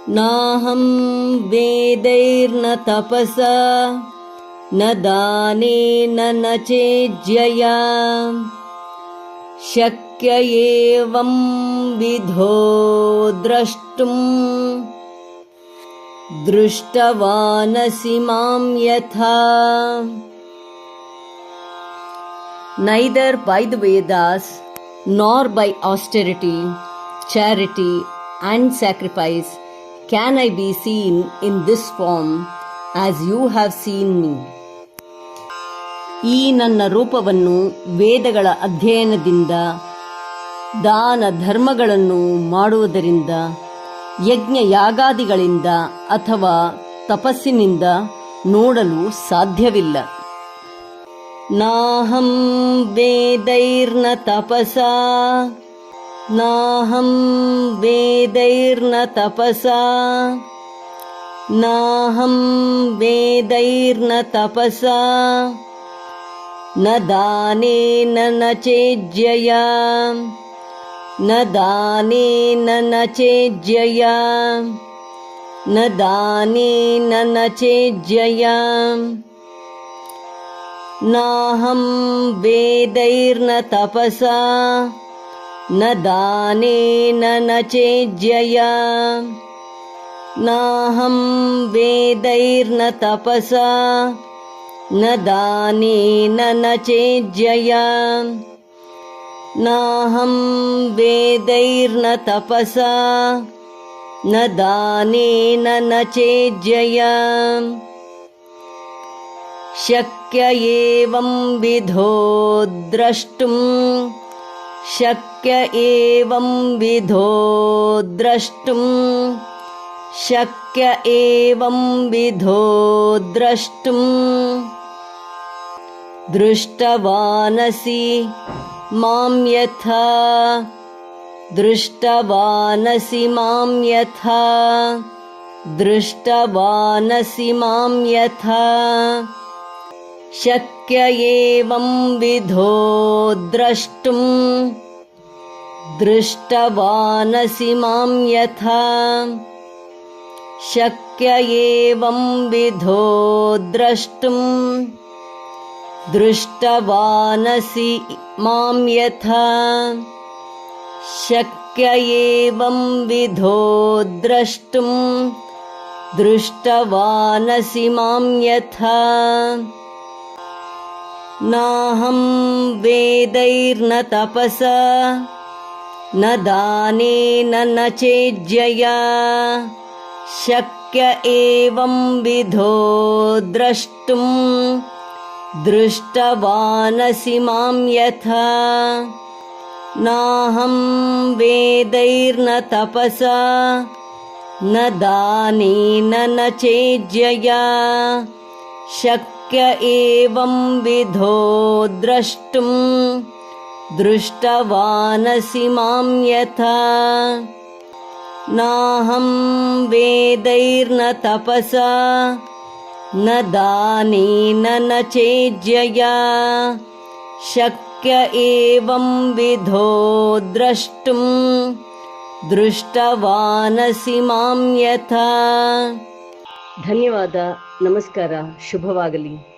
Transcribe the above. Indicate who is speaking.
Speaker 1: नाहं वेदैर्न तपसा न दानेन न चेज्यया शक्य एवं विधो द्रष्टुम् दृष्टवानसि मां यथा. Neither by the Vedas nor by austerity, charity and sacrifice can I be seen in this form as you have seen me. ಈ ನನ್ನ ರೂಪವನ್ನು ವೇದಗಳ ಅಧ್ಯಯನದಿಂದ, ದಾನ ಧರ್ಮಗಳನ್ನು ಮಾಡುವುದರಿಂದ, ಯಜ್ಞ ಯಾಗಾದಿಗಳಿಂದ ಅಥವಾ ತಪಸ್ಸಿನಿಂದ ನೋಡಲು ಸಾಧ್ಯವಿಲ್ಲ. ನಾಹಂ ವೇದೈರ್ನ ತಪಸಾ ನಾಹಂ ವೇದೈರ್ನ ತಪಸಾ ನಾಹಂ ವೇದೈರ್ನ ತಪಸಾ ನ ದಾನೇನ ನ ಚೇಜ್ಯಯಾ ನ ದಾನೇನ ನ ಚೇಜ್ಯಯಾ ನ ದಾನೇನ ನ ಚೇಜ್ಯಯಾ. ನಾಹಂ ವೇದೈರ್ನ ತಪಸಾ ನ ದಾನೇನ ನ ಚೇಜ್ಯಯಾ ನಾಹಂ ವೇದೈರ್ನ ತಪಸಾ ನ ದಾನೇನ ನ ಚೇಜ್ಯಯಾ ನಾಹಂ ವೇದೈರ್ನ ತಪಸಾ ನ ದಾನೇನ ನ ಚೇಜ್ಯಯಾ. ಶಕ್ಯ ಏವಂ ವಿಧೋ ದ್ರಷ್ಟುಂ ಶಕ್ಯ ಏವಂ ವಿಧೋ ದ್ರಷ್ಟುಂ ಶಕ್ಯ ಏವಂ ವಿಧೋ ದ್ರಷ್ಟುಂ ದೃಷ್ಟವಾನಸಿ ಮಾಂ ಯಥಾ ದೃಷ್ಟವಾನಸಿ ಮಾಂ ಯಥಾ ದೃಷ್ಟವಾನಸಿ ಮಾಂ ಯಥಾ ಶಕ್ಯ ಏವಂ ವಿಧೋ ದ್ರಷ್ಟುಂ ದೃಷ್ಟವಾನಸಿ ಮಾಂ ಯಥಾ ಶಕ್ಯ ಏವಂ ವಿಧೋ ದ್ರಷ್ಟುಂ ದೃಷ್ಟವಾನಸಿ ಮಾಂ ಯಥಾ ಶಕ್ಯ ಏವಂ ವಿಧೋ ದ್ರಷ್ಟುಂ ದೃಷ್ಟವಾನಸಿ ಮಾಂ ಯಥಾ. ನಾಹಂ ವೇದೈರ್ನ ತಪಸಾ ನ ದಾನೇನ ನ ಚೇಜ್ಯಯಾ ಶಕ್ಯ ಏವಂ ವಿಧೋ ದ್ರಷ್ಟುಂ ದೃಷ್ಟವಾನಸಿ ಮಾಂ ಯಥಾ. ನಾಹಂ ವೇದೈರ್ನ ತಪಸಾ ನ ದಾನೇನ ನ ಚೇಜ್ಯಯಾ ಶಕ್ಯ ಏವಂ ವಿಧೋ ದ್ರಷ್ಟುಂ ದೃಷ್ಟವಾನಸಿ ಮಾಂ ಯಥಾ. ನಾಹಂ ವೇದೈರ್ನ ತಪಸಾ ನ ದಾನೇನ ನ ಚೇಜ್ಯಯಾ ಶಕ್ಯ ಏವಂ ವಿಧೋ ದ್ರಷ್ಟುಂ ದೃಷ್ಟವಾನಸಿ ಮಾಂ ಯಥಾ. ಧನ್ಯವಾದ. ನಮಸ್ಕಾರ. ಶುಭವಾಗಲಿ.